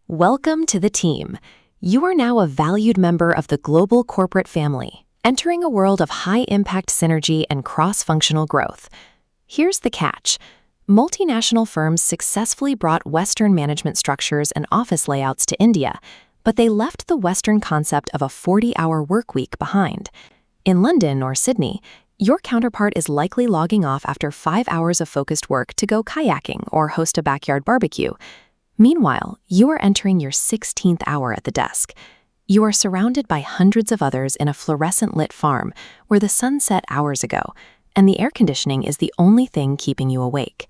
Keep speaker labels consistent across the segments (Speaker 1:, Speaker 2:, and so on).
Speaker 1: Welcome to the team. You are now a valued member of the global corporate family, entering a world of high-impact synergy and cross-functional growth. Here's the catch. Multinational firms successfully brought Western management structures and office layouts to India, but they left the Western concept of a 40-hour workweek behind. In London or Sydney, your counterpart is likely logging off after 5 hours of focused work to go kayaking or host a backyard barbecue. Meanwhile, you are entering your 16th hour at the desk. You are surrounded by hundreds of others in a fluorescent-lit farm where the sun set hours ago, and the air conditioning is the only thing keeping you awake.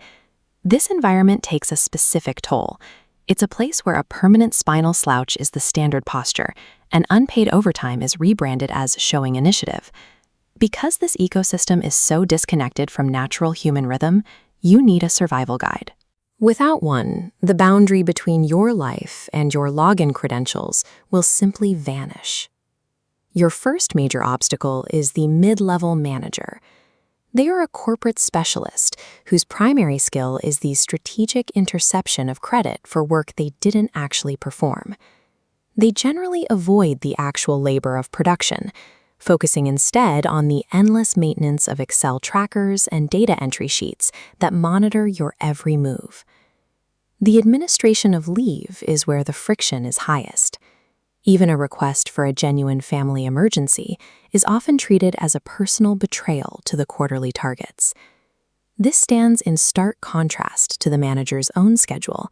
Speaker 1: This environment takes a specific toll. It's a place where a permanent spinal slouch is the standard posture, and unpaid overtime is rebranded as showing initiative. Because this ecosystem is so disconnected from natural human rhythm, you need a survival guide. Without one, the boundary between your life and your login credentials will simply vanish. Your first major obstacle is the mid-level manager. They are a corporate specialist whose primary skill is the strategic interception of credit for work they didn't actually perform. They generally avoid the actual labor of production, focusing instead on the endless maintenance of Excel trackers and data entry sheets that monitor your every move. The administration of leave is where the friction is highest. Even a request for a genuine family emergency is often treated as a personal betrayal to the quarterly targets. This stands in stark contrast to the manager's own schedule.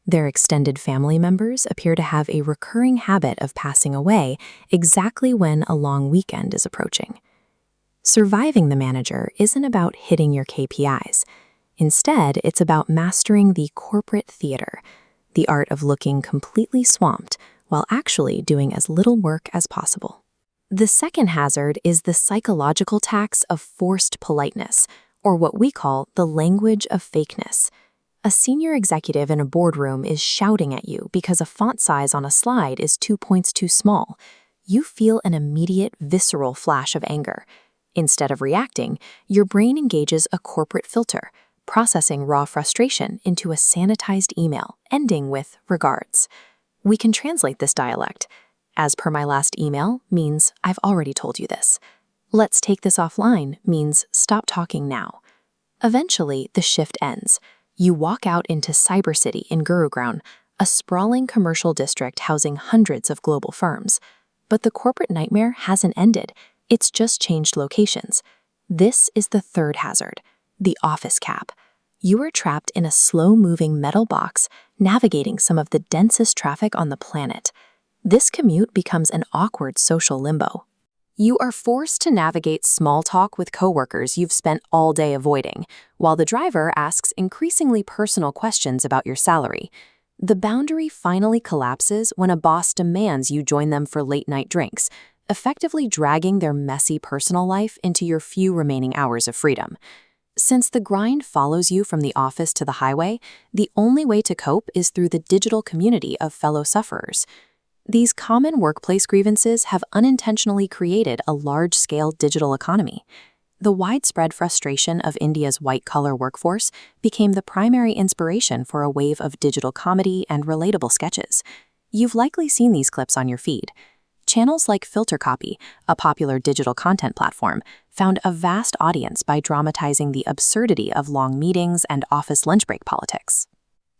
Speaker 1: Their extended family members appear to have a recurring habit of passing away exactly when a long weekend is approaching. Surviving the manager isn't about hitting your KPIs. Instead, it's about mastering the corporate theater, the art of looking completely swamped while actually doing as little work as possible. The second hazard is the psychological tax of forced politeness, or what we call the language of fakeness. A senior executive in a boardroom is shouting at you because a font size on a slide is 2 points too small. You feel an immediate, visceral flash of anger. Instead of reacting, your brain engages a corporate filter, processing raw frustration into a sanitized email, ending with regards. We can translate this dialect. As per my last email means I've already told you this. Let's take this offline means stop talking now. Eventually, the shift ends. You walk out into Cyber City in Gurugram, a sprawling commercial district housing hundreds of global firms. But the corporate nightmare hasn't ended. It's just changed locations. This is the third hazard, the office cap. You are trapped in a slow-moving metal box, navigating some of the densest traffic on the planet. This commute becomes an awkward social limbo. You are forced to navigate small talk with coworkers you've spent all day avoiding, while the driver asks increasingly personal questions about your salary. The boundary finally collapses when a boss demands you join them for late-night drinks, effectively dragging their messy personal life into your few remaining hours of freedom. Since the grind follows you from the office to the highway, the only way to cope is through the digital community of fellow sufferers. These common workplace grievances have unintentionally created a large-scale digital economy. The widespread frustration of India's white-collar workforce became the primary inspiration for a wave of digital comedy and relatable sketches. You've likely seen these clips on your feed. Channels like FilterCopy, a popular digital content platform, found a vast audience by dramatizing the absurdity of long meetings and office lunch break politics.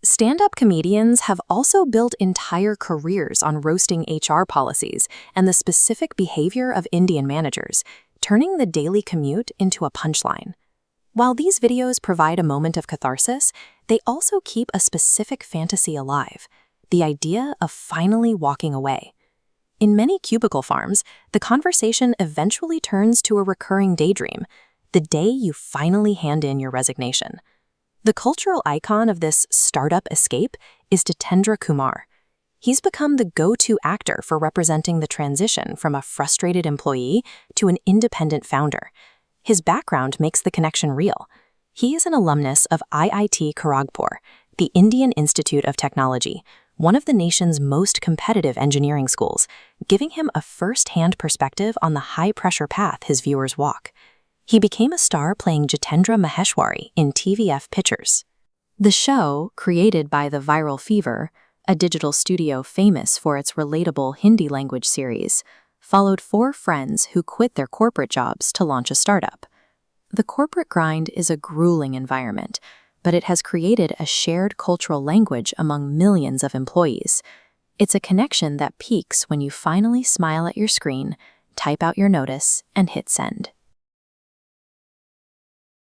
Speaker 1: Stand-up comedians have also built entire careers on roasting HR policies and the specific behavior of Indian managers, turning the daily commute into a punchline. While these videos provide a moment of catharsis, they also keep a specific fantasy alive, the idea of finally walking away. In many cubicle farms, the conversation eventually turns to a recurring daydream, the day you finally hand in your resignation. The cultural icon of this startup escape is Jitendra Kumar. He's become the go-to actor for representing the transition from a frustrated employee to an independent founder. His background makes the connection real. He is an alumnus of IIT Kharagpur, the Indian Institute of Technology, one of the nation's most competitive engineering schools, giving him a first-hand perspective on the high-pressure path his viewers walk. He became a star playing Jitendra Maheshwari in TVF Pictures. The show, created by the Viral Fever, a digital studio famous for its relatable Hindi language series, followed 4 friends who quit their corporate jobs to launch a startup. The corporate grind is a grueling environment, but it has created a shared cultural language among millions of employees. It's a connection that peaks when you finally smile at your screen, type out your notice, and hit send.